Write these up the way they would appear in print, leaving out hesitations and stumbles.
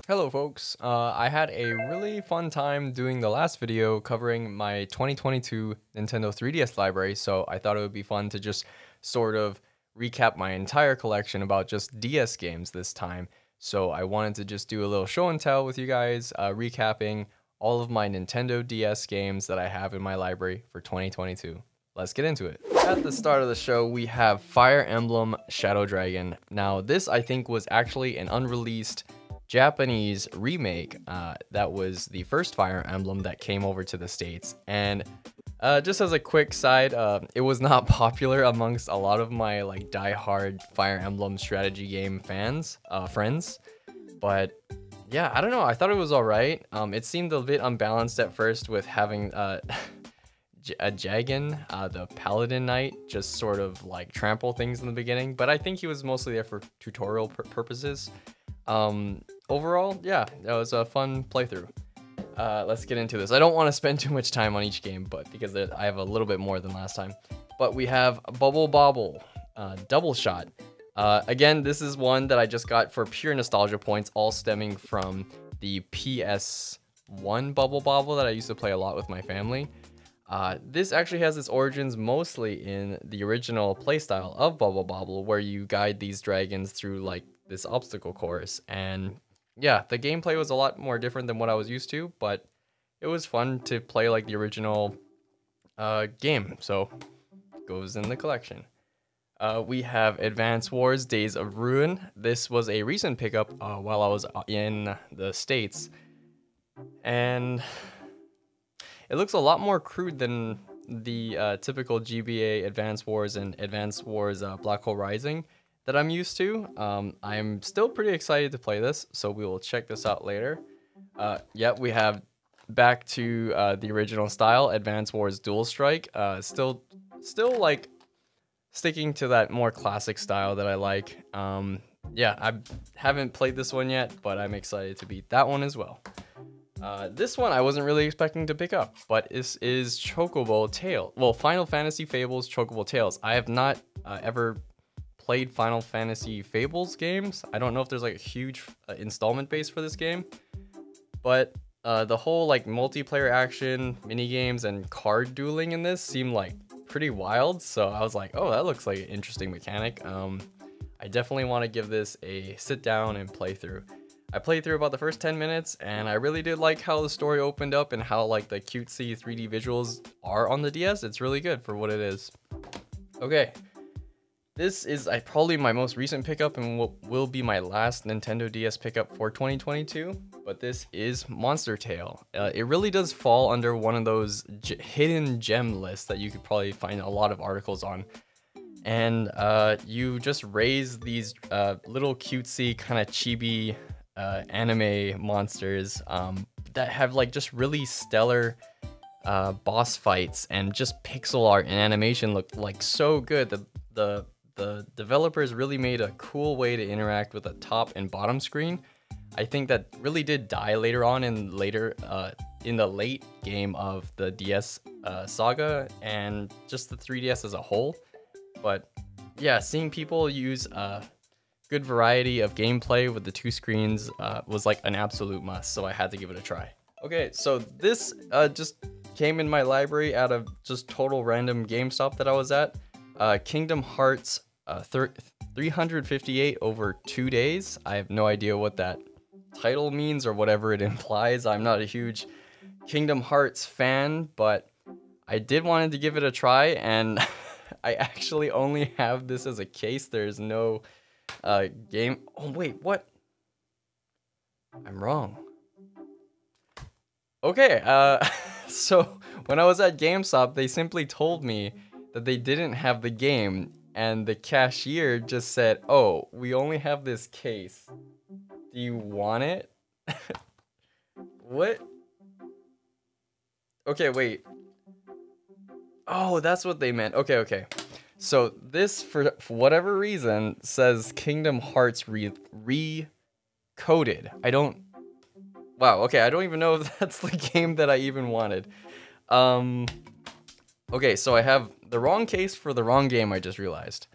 Hello folks, I had a really fun time doing the last video covering my 2022 Nintendo 3DS library, so I thought it would be fun to just sort of recap my entire collection about just DS games this time. So I wanted to just do a little show and tell with you guys, recapping all of my Nintendo DS games that I have in my library for 2022. Let's get into it. At the start of the show, we have Fire Emblem Shadow Dragon. Now this I think was actually an unreleased Japanese remake that was the first Fire Emblem that came over to the States. And just as a quick side, it was not popular amongst a lot of my like die-hard Fire Emblem strategy game friends. But yeah, I don't know, I thought it was alright. It seemed a bit unbalanced at first with having a Jagan, the Paladin Knight, just sort of like trample things in the beginning, but I think he was mostly there for tutorial purposes. Overall, yeah, that was a fun playthrough. Let's get into this. I don't want to spend too much time on each game, but because I have a little bit more than last time. But we have Bubble Bobble, Double Shot. Again, this is one that I just got for pure nostalgia points, all stemming from the PS1 Bubble Bobble that I used to play a lot with my family. This actually has its origins mostly in the original playstyle of Bubble Bobble, where you guide these dragons through like this obstacle course. And yeah, the gameplay was a lot more different than what I was used to, but it was fun to play like the original game, so it goes in the collection. We have Advance Wars Days of Ruin. This was a recent pickup while I was in the States, and it looks a lot more crude than the typical GBA Advance Wars and Advance Wars Black Hole Rising that I'm used to. I'm still pretty excited to play this, so we will check this out later. Yep, we have back to the original style, Advance Wars Dual Strike. Still like sticking to that more classic style that I like. Yeah, I haven't played this one yet, but I'm excited to beat that one as well. This one I wasn't really expecting to pick up, but this is Chocobo Tale. Well, Final Fantasy Fables Chocobo Tales. I have not ever played Final Fantasy Fables games. I don't know if there's like a huge installment base for this game, but the whole like multiplayer action, mini games, and card dueling in this seem like pretty wild. So I was like, oh, that looks like an interesting mechanic. I definitely want to give this a sit down and play through. I played through about the first 10 minutes, and I really did like how the story opened up and how like the cutesy 3D visuals are on the DS. It's really good for what it is. Okay. This is probably my most recent pickup and what will be my last Nintendo DS pickup for 2022, but this is Monster Tale. It really does fall under one of those hidden gem lists that you could probably find a lot of articles on. And you just raise these little cutesy kind of chibi anime monsters that have like just really stellar boss fights, and just pixel art and animation look like so good. The developers really made a cool way to interact with the top and bottom screen. I think that really did die later on in the late game of the DS saga and just the 3DS as a whole. But yeah, seeing people use a good variety of gameplay with the two screens was like an absolute must, so I had to give it a try. Okay, so this just came in my library out of just total random GameStop that I was at. Kingdom Hearts 358 over 2 days. I have no idea what that title means or whatever it implies. I'm not a huge Kingdom Hearts fan, but I did wanted to give it a try, and I actually only have this as a case. There's no game. Oh wait, what? I'm wrong. Okay, so when I was at GameStop, they simply told me that they didn't have the game, and the cashier just said, oh, we only have this case. Do you want it? What? Okay, wait. Oh, that's what they meant. Okay. So this, for whatever reason, says Kingdom Hearts recoded. I don't... Wow, okay, I don't even know if that's the game that I even wanted. Okay, so I have the wrong case for the wrong game, I just realized.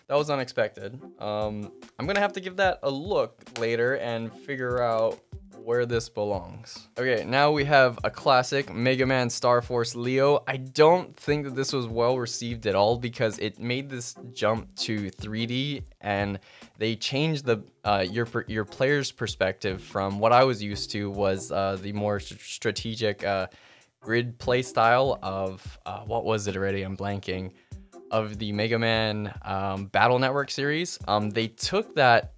That was unexpected. I'm gonna have to give that a look later and figure out where this belongs. Okay, now we have a classic Mega Man Star Force Leo. I don't think that this was well received at all because it made this jump to 3D and they changed the your player's perspective from what I was used to was the more strategic grid play style of what was it already? I'm blanking. Of the Mega Man Battle Network series. They took that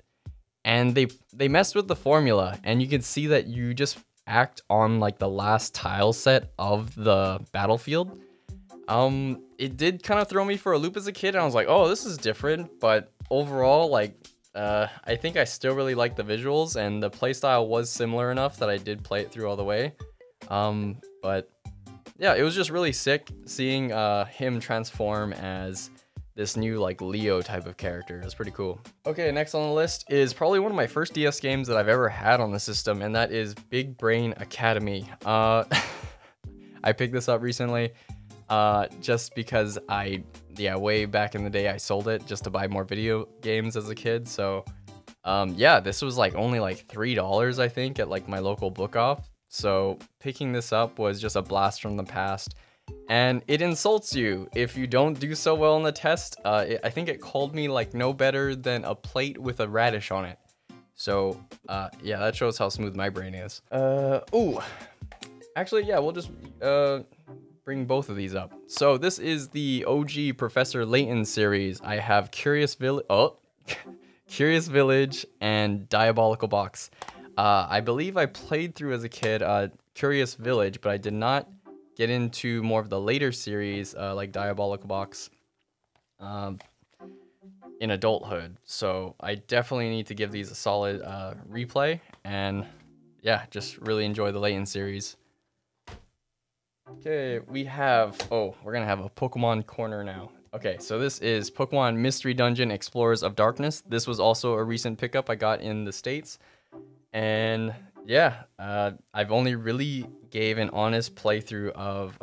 and they messed with the formula, and you can see that you just act on like the last tile set of the battlefield. It did kind of throw me for a loop as a kid, and I was like, oh, this is different, but overall, like, I think I still really like the visuals, and the playstyle was similar enough that I did play it through all the way. But yeah, it was just really sick seeing him transform as this new like Leo type of character. It was pretty cool. Okay, next on the list is probably one of my first DS games that I've ever had on the system, and that is Big Brain Academy. I picked this up recently just because way back in the day I sold it just to buy more video games as a kid. So yeah, this was like only like $3 I think at like my local book off. So picking this up was just a blast from the past. And it insults you if you don't do so well on the test. I think it called me like no better than a plate with a radish on it. So yeah, that shows how smooth my brain is. Ooh, actually, yeah, we'll just bring both of these up. So this is the OG Professor Layton series. I have Curious Village and Diabolical Box. I believe I played through as a kid Curious Village, but I did not get into more of the later series like Diabolical Box in adulthood. So I definitely need to give these a solid replay, and yeah, just really enjoy the Layton series. Okay, we're gonna have a Pokemon corner now. Okay, so this is Pokemon Mystery Dungeon Explorers of Darkness. This was also a recent pickup I got in the States. And yeah, I've only really gave an honest playthrough of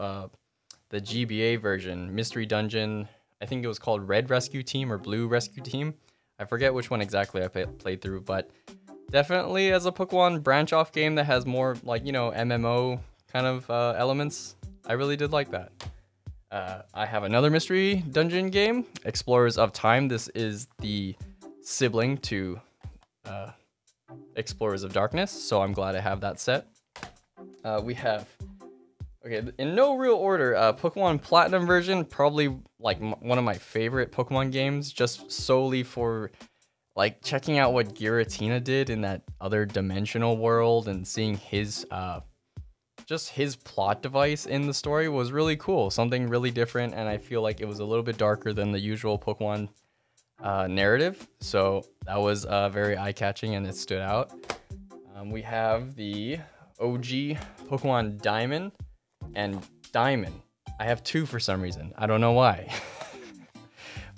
the GBA version, Mystery Dungeon. I think it was called Red Rescue Team or Blue Rescue Team. I forget which one exactly I played through, but definitely as a Pokemon branch off game that has more like, you know, MMO kind of elements, I really did like that. I have another Mystery Dungeon game, Explorers of Time. This is the sibling to Explorers of Darkness, so I'm glad I have that set. We have, okay, in no real order, Pokemon Platinum version, probably like one of my favorite Pokemon games, just solely for like checking out what Giratina did in that other dimensional world and seeing his just his plot device in the story was really cool, something really different, and I feel like it was a little bit darker than the usual Pokemon narrative, so that was very eye-catching and it stood out. We have the OG Pokemon Diamond and Diamond. I have two for some reason. I don't know why.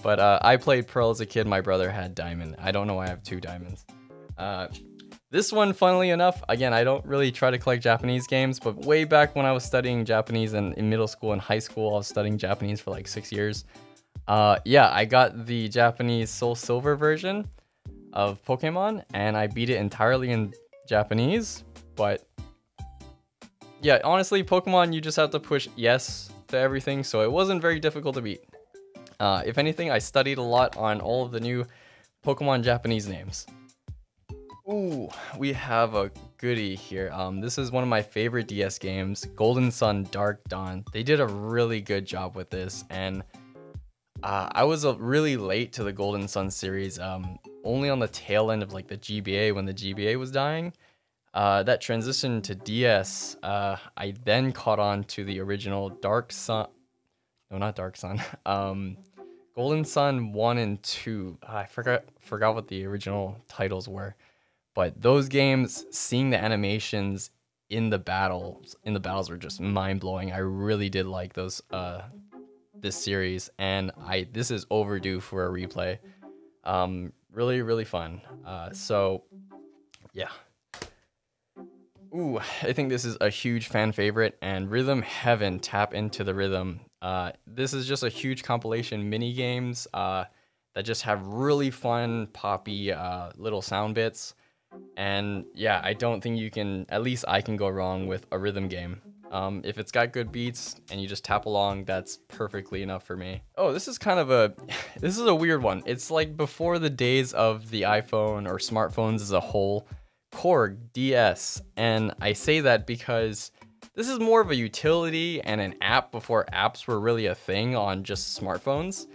But I played Pearl as a kid. My brother had Diamond. I don't know why I have two Diamonds. This one, funnily enough, again, I don't really try to collect Japanese games, but way back when I was studying Japanese in middle school and high school, I was studying Japanese for like 6 years. Yeah, I got the Japanese Soul Silver version of Pokemon, and I beat it entirely in Japanese, but yeah, honestly, Pokemon, you just have to push yes to everything, so it wasn't very difficult to beat. If anything, I studied a lot on all of the new Pokemon Japanese names. Ooh, we have a goodie here. This is one of my favorite DS games, Golden Sun Dark Dawn. They did a really good job with this, and I was really late to the Golden Sun series, only on the tail end of like the GBA when the GBA was dying. That transitioned to DS, I then caught on to the original Dark Sun, no, not Dark Sun, Golden Sun 1 and 2. I forgot what the original titles were, but those games, seeing the animations in the battles were just mind-blowing. I really did like those this series, and this is overdue for a replay. Really, really fun. So yeah. Ooh, I think this is a huge fan favorite, and Rhythm Heaven, Tap Into the Rhythm. This is just a huge compilation mini games that just have really fun, poppy little sound bits. And yeah, I don't think you can, at least I can go wrong with a rhythm game. If it's got good beats and you just tap along, that's perfectly enough for me. Oh, this is kind of a, this is a weird one. It's like before the days of the iPhone or smartphones as a whole, Korg DS. And I say that because this is more of a utility and an app before apps were really a thing on just smartphones.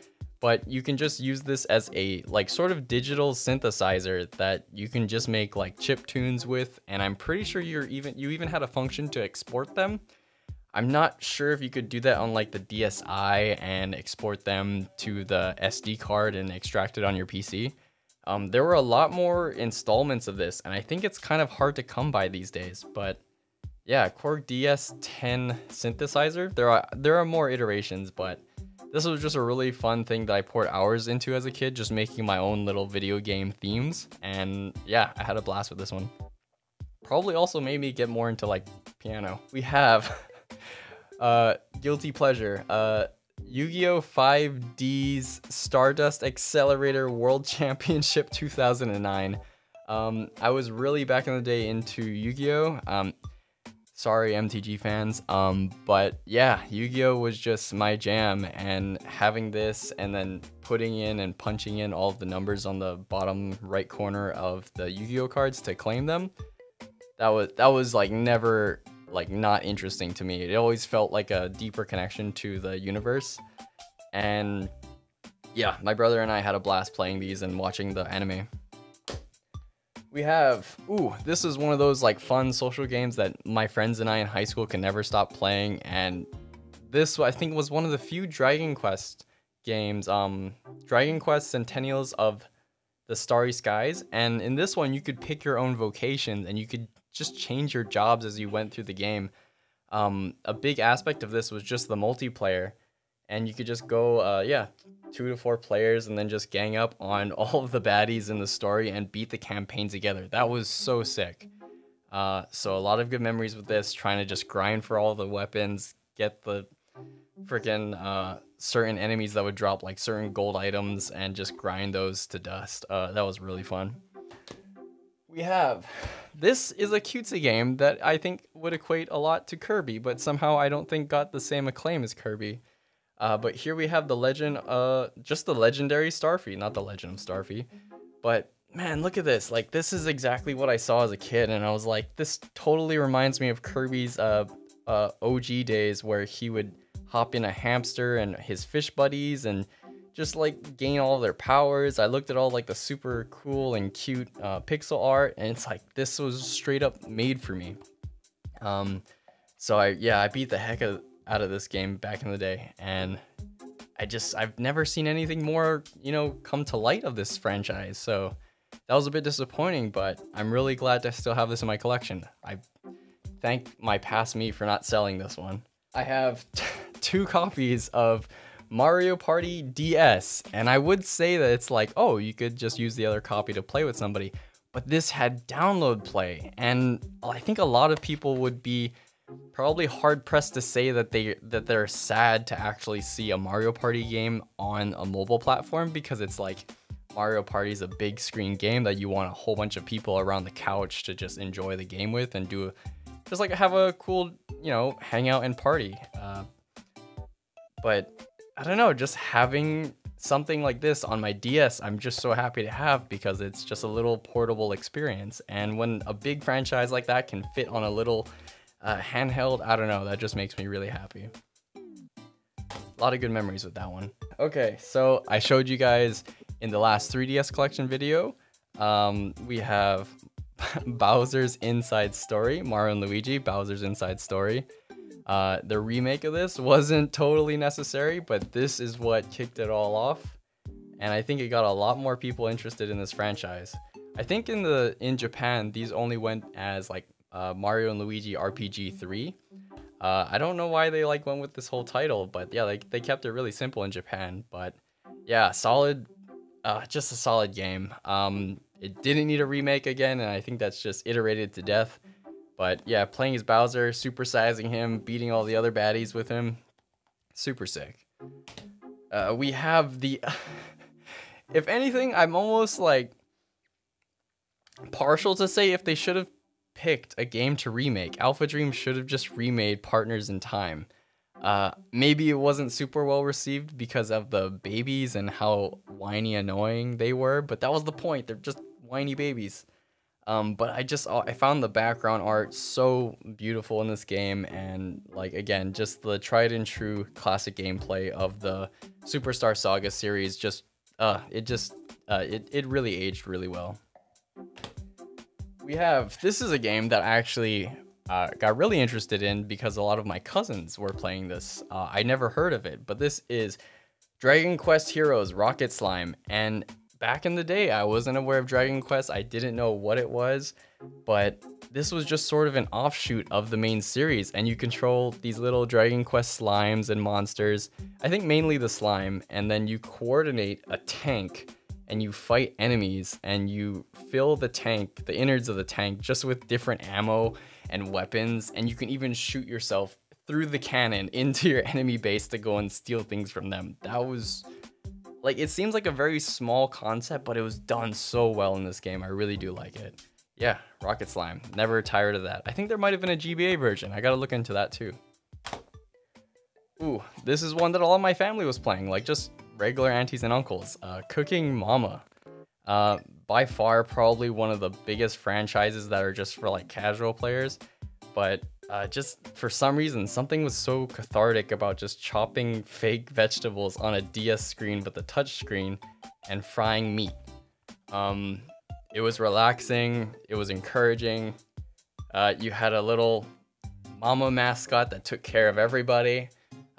But you can just use this as a like sort of digital synthesizer that you can just make like chip tunes with, and I'm pretty sure you even had a function to export them. I'm not sure if you could do that on like the DSi and export them to the SD card and extract it on your PC. There were a lot more installments of this, and I think it's kind of hard to come by these days, but yeah, Korg DS10 synthesizer. There are more iterations, but this was just a really fun thing that I poured hours into as a kid, just making my own little video game themes. And yeah, I had a blast with this one. Probably also made me get more into like piano. We have guilty pleasure. Yu-Gi-Oh! 5D's Stardust Accelerator World Championship 2009. I was really back in the day into Yu-Gi-Oh! Sorry, MTG fans, but yeah, Yu-Gi-Oh! Was just my jam, and having this and then putting in and punching in all of the numbers on the bottom right corner of the Yu-Gi-Oh! Cards to claim them, that was like never like not interesting to me. It always felt like a deeper connection to the universe, and yeah, my brother and I had a blast playing these and watching the anime. We have, this is one of those like fun social games that my friends and I in high school can never stop playing, and this I think was one of the few Dragon Quest games, Dragon Quest Centennials of the Starry Skies, and in this one you could pick your own vocations and you could just change your jobs as you went through the game. A big aspect of this was just the multiplayer, and you could just go, 2 to 4 players and then just gang up on all of the baddies in the story and beat the campaign together. That was so sick. So a lot of good memories with this, trying to just grind for all the weapons, get the freaking certain enemies that would drop like certain gold items and just grind those to dust. That was really fun. We have, this is a cutesy game that I think would equate a lot to Kirby, but somehow I don't think got the same acclaim as Kirby. But here we have the legend, just the legendary Starfy, not the Legend of Starfy. But man, look at this. Like, this is exactly what I saw as a kid, and I was like, this totally reminds me of Kirby's OG days, where he would hop in a hamster and his fish buddies and just like gain all their powers. I looked at all like the super cool and cute pixel art, and it's like this was straight up made for me. So I beat the heck out of this game back in the day, and I've never seen anything more, come to light of this franchise. So that was a bit disappointing, but I'm really glad to still have this in my collection. I thank my past me for not selling this one. I have 2 copies of Mario Party DS, and I would say that it's like, oh, you could just use the other copy to play with somebody, but this had download play, and I think a lot of people would be probably hard pressed to say that they're sad to actually see a Mario Party game on a mobile platform, because it's like Mario Party is a big screen game that you want a whole bunch of people around the couch to just enjoy the game with and just like have a cool, hangout and party. But I don't know, just having something like this on my DS, I'm just so happy to have, because it's just a little portable experience. And when a big franchise like that can fit on a little handheld, I don't know, that just makes me really happy. A lot of good memories with that one. Okay, so I showed you guys in the last 3DS collection video, we have Bowser's Inside Story, Mario and Luigi, Bowser's Inside Story. The remake of this wasn't totally necessary, but this is what kicked it all off, and I think it got a lot more people interested in this franchise. I think in Japan, these only went as like Mario and Luigi RPG 3. I don't know why they went with this whole title, but yeah, they kept it really simple in Japan. But yeah, solid, just a solid game. It didn't need a remake again, and I think that's just iterated to death. But yeah, playing as Bowser, supersizing him, beating all the other baddies with him, super sick. We have the if anything, I'm almost like partial to say if they should have picked a game to remake, Alpha Dream should have just remade Partners in Time. Maybe it wasn't super well received because of the babies and how whiny annoying they were, but that was the point. They're just whiny babies. But I found the background art so beautiful in this game, and like again, just the tried and true classic gameplay of the Superstar Saga series. It really aged really well. This is a game that I actually got really interested in because a lot of my cousins were playing this. I never heard of it, but this is Dragon Quest Heroes Rocket Slime. And back in the day, I wasn't aware of Dragon Quest. I didn't know what it was, but this was just sort of an offshoot of the main series. And you control these little Dragon Quest slimes and monsters. I think mainly the slime, and then you coordinate a tank and you fight enemies and you fill the tank, the innards of the tank, just with different ammo and weapons, and you can even shoot yourself through the cannon into your enemy base to go and steal things from them. That was like, it seems like a very small concept, but it was done so well in this game. I really do like it. Yeah, Rocket Slime, never tired of that. I think there might have been a GBA version. I gotta look into that too. Ooh, this is one that all of my family was playing, like just regular aunties and uncles. Cooking Mama. By far probably one of the biggest franchises that are just for like casual players, but just for some reason something was so cathartic about just chopping fake vegetables on a DS screen with a touch screen and frying meat. It was relaxing, it was encouraging. You had a little mama mascot that took care of everybody.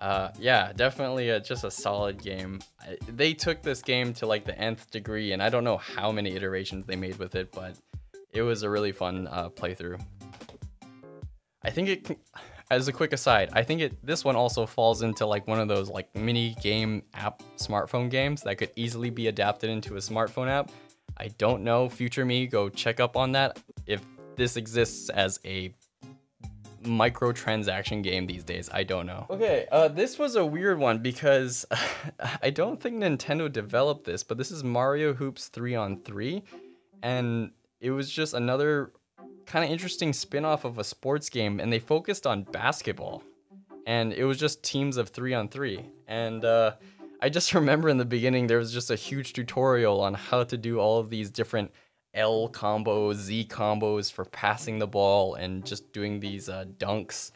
Yeah, definitely just a solid game. They took this game to like the nth degree, and I don't know how many iterations they made with it, but it was a really fun playthrough. I think as a quick aside, I think this one also falls into like one of those like mini game app smartphone games that could easily be adapted into a smartphone app. I don't know, future me, go check up on that if this exists as a microtransaction game these days. I don't know. Okay, this was a weird one because I don't think Nintendo developed this, but this is Mario Hoops 3-on-3, and it was just another kind of interesting spin-off of a sports game, and they focused on basketball, and it was just teams of 3-on-3. And I just remember in the beginning there was just a huge tutorial on how to do all of these different L combos, Z combos for passing the ball and just doing these dunks.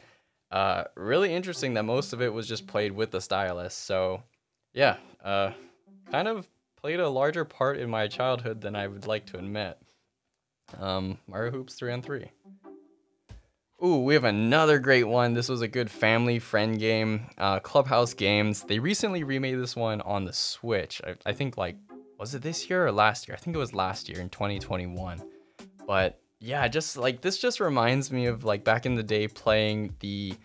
Really interesting that most of it was just played with the stylus. So yeah, kind of played a larger part in my childhood than I would like to admit. Mario Hoops 3-on-3. Ooh, we have another great one. This was a good family friend game. Clubhouse Games. They recently remade this one on the Switch. I think like, was it this year or last year? I think it was last year in 2021. But yeah, just like this just reminds me of like back in the day playing the,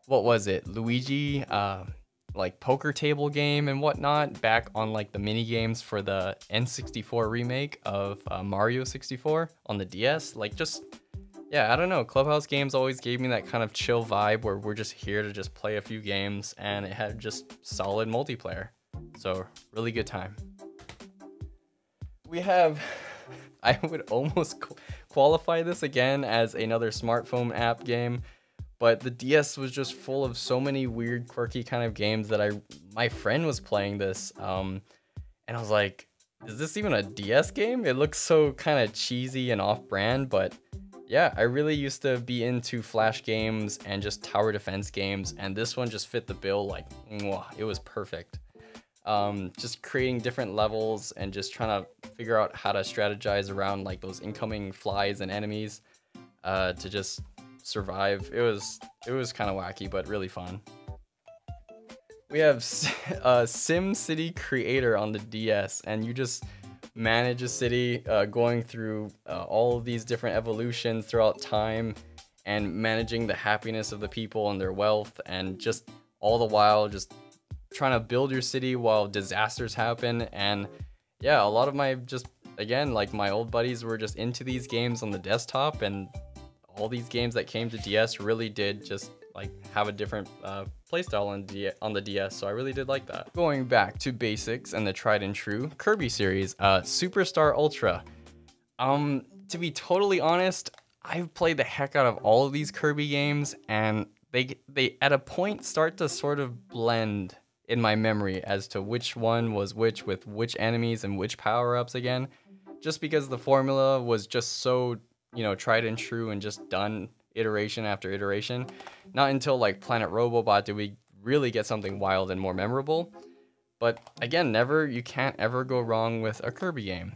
what was it? Luigi, like poker table game and whatnot back on like the mini games for the N64 remake of Mario 64 on the DS. Like just, yeah, I don't know. Clubhouse Games always gave me that kind of chill vibe where we're just here to just play a few games, and it had just solid multiplayer. So really good time. We have, I would almost qualify this again as another smartphone app game, but the DS was just full of so many weird, quirky kind of games that my friend was playing this, and I was like, is this even a DS game? It looks so kind of cheesy and off-brand, but yeah, I really used to be into Flash games and just tower defense games, and this one just fit the bill like, mwah, it was perfect. Just creating different levels and just trying to figure out how to strategize around like those incoming flies and enemies to just survive. It was kind of wacky, but really fun. We have Sim City Creator on the DS, and you just manage a city going through all of these different evolutions throughout time and managing the happiness of the people and their wealth, and just all the while just trying to build your city while disasters happen. And yeah, a lot of my again, like my old buddies were just into these games on the desktop, and all these games that came to DS really did just like have a different playstyle on the DS, so I really did like that. Going back to basics and the tried and true Kirby series, Superstar Ultra. To be totally honest, I've played the heck out of all of these Kirby games, and they at a point start to sort of blend in my memory as to which one was which with which enemies and which power-ups again, just because the formula was just so, you know, tried and true and just done iteration after iteration. Not until like Planet Robobot did we really get something wild and more memorable. But again, you can't ever go wrong with a Kirby game.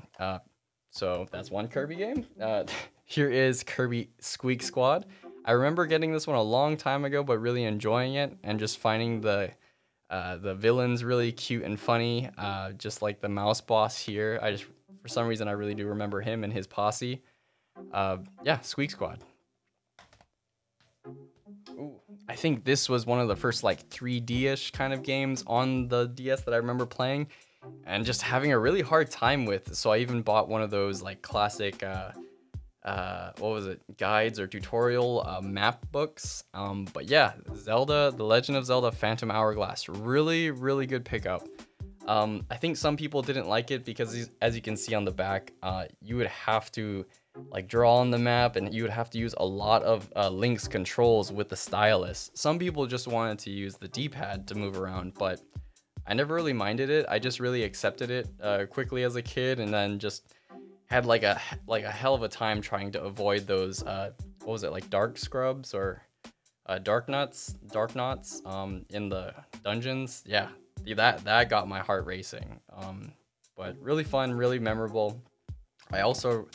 So that's one Kirby game. Here is Kirby Squeak Squad. I remember getting this one a long time ago, but really enjoying it and just finding the villains really cute and funny. Just like the mouse boss here. For some reason, I really do remember him and his posse. Yeah, Squeak Squad. Ooh, I think this was one of the first like 3D-ish kind of games on the DS that I remember playing and just having a really hard time with. So I even bought one of those like classic, what was it, guides or tutorial map books. But yeah, Zelda, The Legend of Zelda Phantom Hourglass, really, really good pickup. I think some people didn't like it because, as you can see on the back, you would have to like draw on the map and you would have to use a lot of Link's controls with the stylus. Some people just wanted to use the D-pad to move around, but I never really minded it. I just really accepted it quickly as a kid, and then just had like a hell of a time trying to avoid those what was it, like dark scrubs or dark knots in the dungeons. Yeah, that got my heart racing. But really fun, really memorable. I also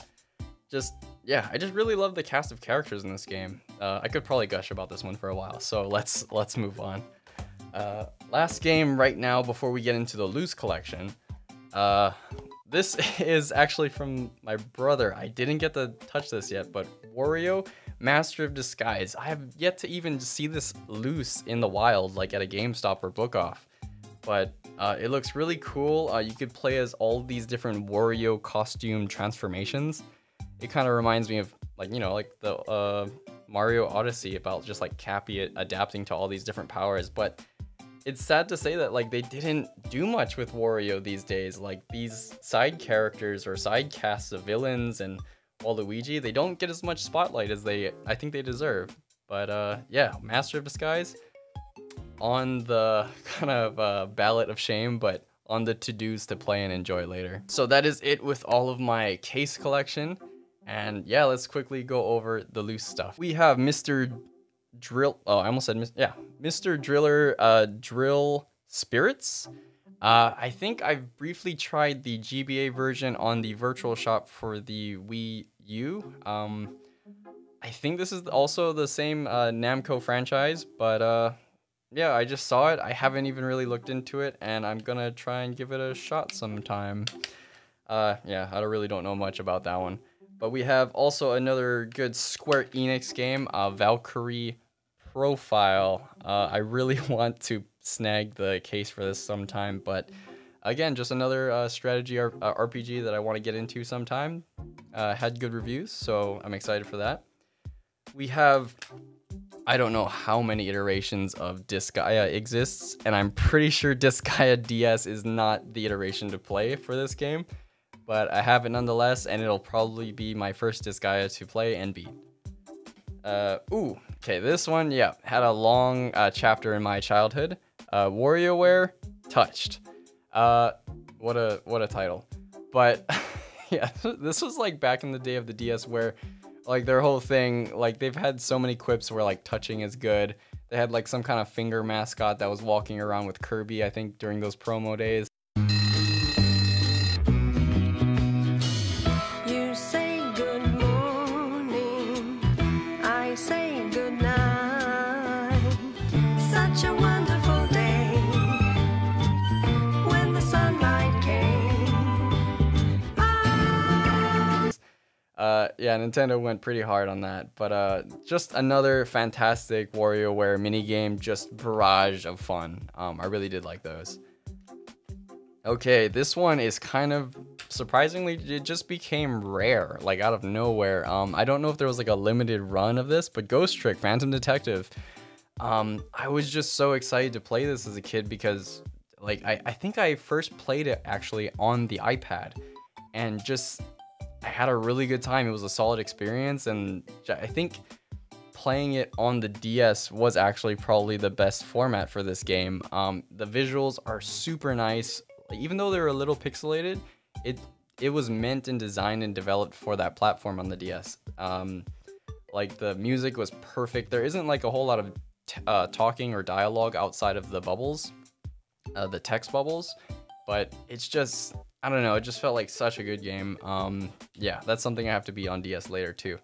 I just really love the cast of characters in this game. I could probably gush about this one for a while, so let's move on. Last game right now before we get into the loose collection. This is actually from my brother. I didn't get to touch this yet, but Wario, Master of Disguise. I have yet to even see this loose in the wild, like at a GameStop or Book Off. But it looks really cool. You could play as all these different Wario costume transformations. It kind of reminds me of like, you know, like the Mario Odyssey, about just like Cappy adapting to all these different powers. But it's sad to say that like they didn't do much with Wario these days. Like these side characters or side casts of villains and Waluigi, they don't get as much spotlight as I think they deserve. But yeah, Master of Disguise on the kind of ballot of shame, but on the to-dos to play and enjoy later. So that is it with all of my case collection. And yeah, let's quickly go over the loose stuff. We have Mr. Drill. Oh, I almost said Mr. Driller Drill Spirits. I think I've briefly tried the GBA version on the Virtual Shop for the Wii U. I think this is also the same Namco franchise, but yeah, I just saw it. I haven't even really looked into it, and I'm gonna try and give it a shot sometime. Yeah, I really don't know much about that one. But we have also another good Square Enix game, Valkyrie Profile. I really want to snag the case for this sometime, but again, just another strategy RPG that I want to get into sometime. Had good reviews, so I'm excited for that. We have, I don't know how many iterations of Disgaea exists, and I'm pretty sure Disgaea DS is not the iteration to play for this game. But I have it nonetheless, and it'll probably be my first Disgaea to play and beat. Ooh, okay, this one, yeah, had a long chapter in my childhood. WarioWare Touched. What a title. But yeah, this was like back in the day of the DS where like their whole thing, like they've had so many quips where like touching is good. They had like some kind of finger mascot that was walking around with Kirby, I think, during those promo days. Yeah, Nintendo went pretty hard on that, but just another fantastic WarioWare minigame, just barrage of fun. I really did like those. Okay, this one is kind of surprisingly, it just became rare, like out of nowhere. I don't know if there was like a limited run of this, but Ghost Trick Phantom Detective. I was just so excited to play this as a kid because like I think I first played it actually on the iPad, and just I had a really good time. It was a solid experience, and I think playing it on the DS was actually probably the best format for this game. The visuals are super nice. Like, even though they're a little pixelated, it was meant and designed and developed for that platform on the DS. Like the music was perfect. There isn't like a whole lot of talking or dialogue outside of the bubbles, the text bubbles, but it's just, I don't know, it just felt like such a good game. Yeah, that's something I have to be on DS later too.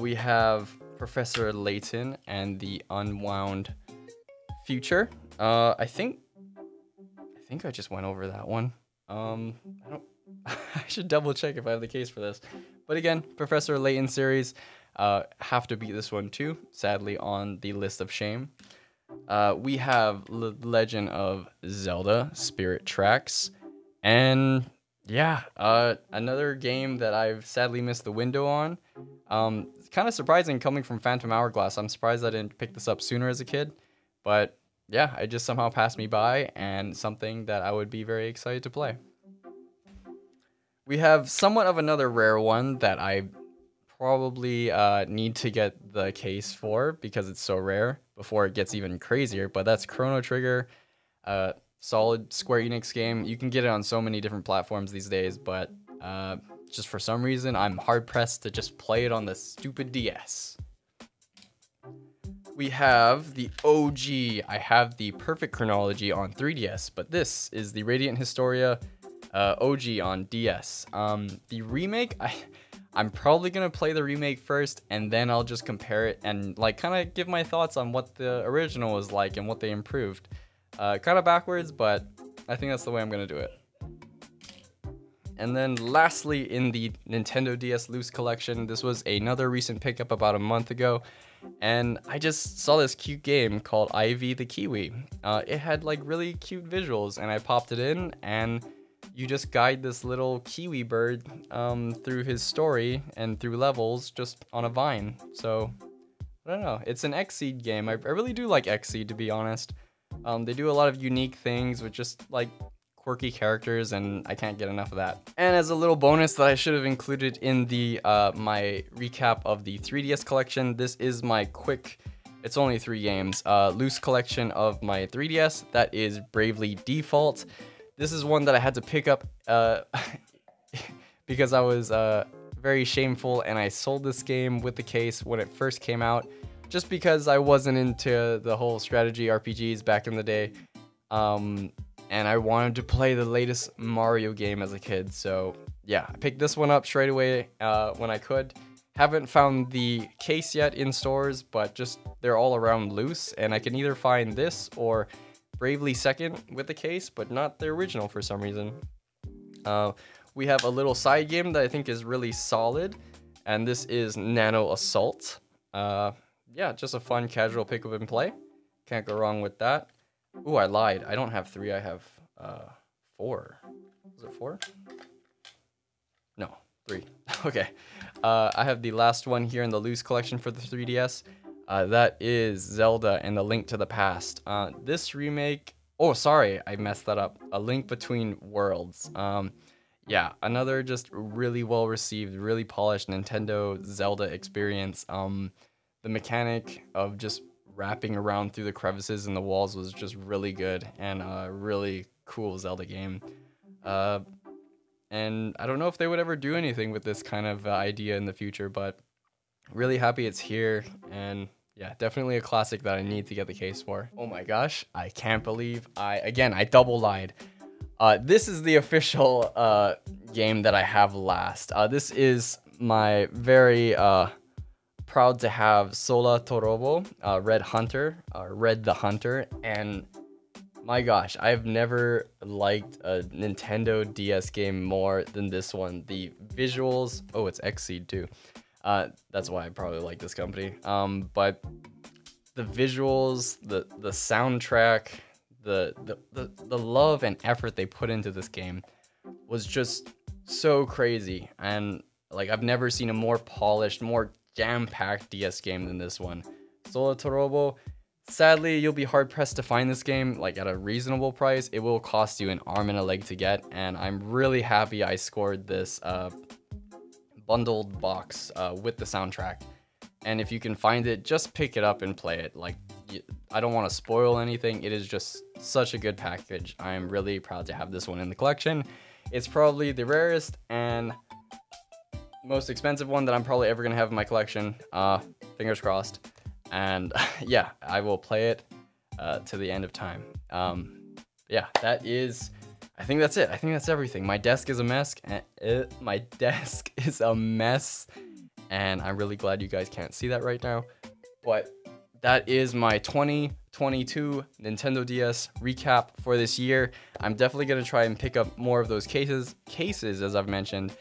We have Professor Layton and the Unwound Future. I think I just went over that one. I don't. I should double check if I have the case for this. But again, Professor Layton series. Have to beat this one too. Sadly, on the list of shame. We have Legend of Zelda: Spirit Tracks, and yeah, another game that I've sadly missed the window on. It's kind of surprising coming from Phantom Hourglass. I'm surprised I didn't pick this up sooner as a kid, but yeah, it just somehow passed me by, and something that I would be very excited to play. We have somewhat of another rare one that I probably need to get the case for because it's so rare before it gets even crazier, but that's Chrono Trigger. Solid Square Enix game. You can get it on so many different platforms these days, but just for some reason I'm hard pressed to just play it on the stupid DS. We have the OG. I have the Perfect Chronology on 3DS, but this is the Radiant Historia OG on DS. The remake, I'm probably gonna play the remake first, and then I'll just compare it and like kind of give my thoughts on what the original was like and what they improved. Kind of backwards, but I think that's the way I'm gonna do it. And then lastly, in the Nintendo DS Loose Collection, this was another recent pickup about a month ago, and I just saw this cute game called Ivy the Kiwi. It had like really cute visuals, and I popped it in, and you just guide this little kiwi bird through his story and through levels just on a vine. So, I don't know. It's an Xseed game. I really do like Xseed, to be honest. They do a lot of unique things with just like quirky characters, and I can't get enough of that. And as a little bonus that I should have included in the my recap of the 3DS collection, this is my quick, it's only 3 games, loose collection of my 3DS. That is Bravely Default. This is one that I had to pick up because I was very shameful, and I sold this game with the case when it first came out, just because I wasn't into the whole strategy RPGs back in the day. And I wanted to play the latest Mario game as a kid, so yeah, I picked this one up straight away when I could. Haven't found the case yet in stores, but just they're all around loose, and I can either find this or Bravely Second with the case, but not the original for some reason. We have a little side game that I think is really solid, and this is Nano Assault. Yeah, just a fun casual pick up and play. Can't go wrong with that. Ooh, I lied. I don't have 3, I have 4. Is it 4? No, 3. Okay. I have the last one here in the loose collection for the 3DS. That is Zelda and the Link to the Past. This remake, oh sorry, I messed that up. A Link Between Worlds. Yeah, another just really well received, really polished Nintendo Zelda experience. The mechanic of just wrapping around through the crevices in the walls was just really good, and a really cool Zelda game. And I don't know if they would ever do anything with this kind of idea in the future, but really happy it's here, and yeah, definitely a classic that I need to get the case for. Oh my gosh, I can't believe I double lied. This is the official game that I have last. This is my very proud to have Sola Torobo, Red the Hunter, and my gosh, I've never liked a Nintendo DS game more than this one. The visuals, oh, it's Xseed too. That's why I probably like this company. But the visuals, the soundtrack, the love and effort they put into this game was just so crazy. And like, I've never seen a more polished, more jam-packed DS game than this one. Sola Torobo, Sadly, you'll be hard pressed to find this game like at a reasonable price. It will cost you an arm and a leg to get, and I'm really happy I scored this bundled box with the soundtrack. And if you can find it, just pick it up and play it. Like, I don't want to spoil anything. It is just such a good package. I'm really proud to have this one in the collection. It's probably the rarest and most expensive one that I'm probably ever gonna have in my collection. Fingers crossed. And yeah, I will play it to the end of time. Yeah, that is, I think that's it. I think that's everything. My desk is a mess. My desk is a mess, and I'm really glad you guys can't see that right now. But that is my 2022 Nintendo DS recap for this year. I'm definitely gonna try and pick up more of those cases as I've mentioned,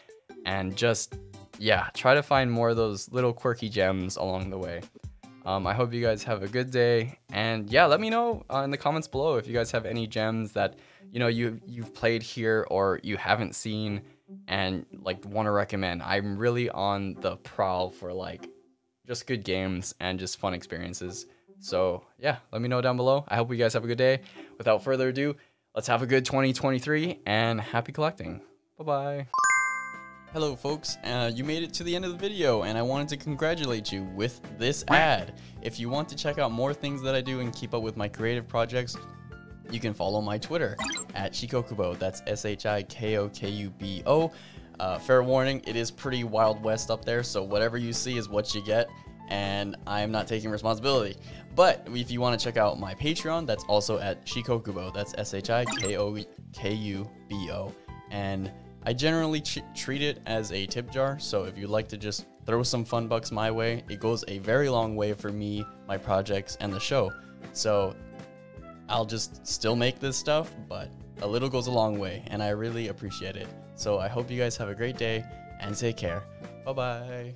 and just, yeah, try to find more of those little quirky gems along the way. I hope you guys have a good day, and yeah, let me know in the comments below if you guys have any gems that, you know, you've played here or you haven't seen and like want to recommend. I'm really on the prowl for like just good games and just fun experiences. So yeah, let me know down below. I hope you guys have a good day. Without further ado, let's have a good 2023 and happy collecting. Bye-bye. Hello folks, you made it to the end of the video, and I wanted to congratulate you with this ad. If you want to check out more things that I do and keep up with my creative projects, you can follow my Twitter at Shikokubo. That's SHIKOKUBO. Fair warning, it is pretty Wild West up there, so whatever you see is what you get, and I am not taking responsibility. But if you want to check out my Patreon, that's also at Shikokubo. That's SHIKOKUBO. And I generally treat it as a tip jar, so if you'd like to just throw some fun bucks my way, it goes a very long way for me, my projects, and the show. So I'll just still make this stuff, but a little goes a long way, and I really appreciate it. So I hope you guys have a great day, and take care. Bye-bye.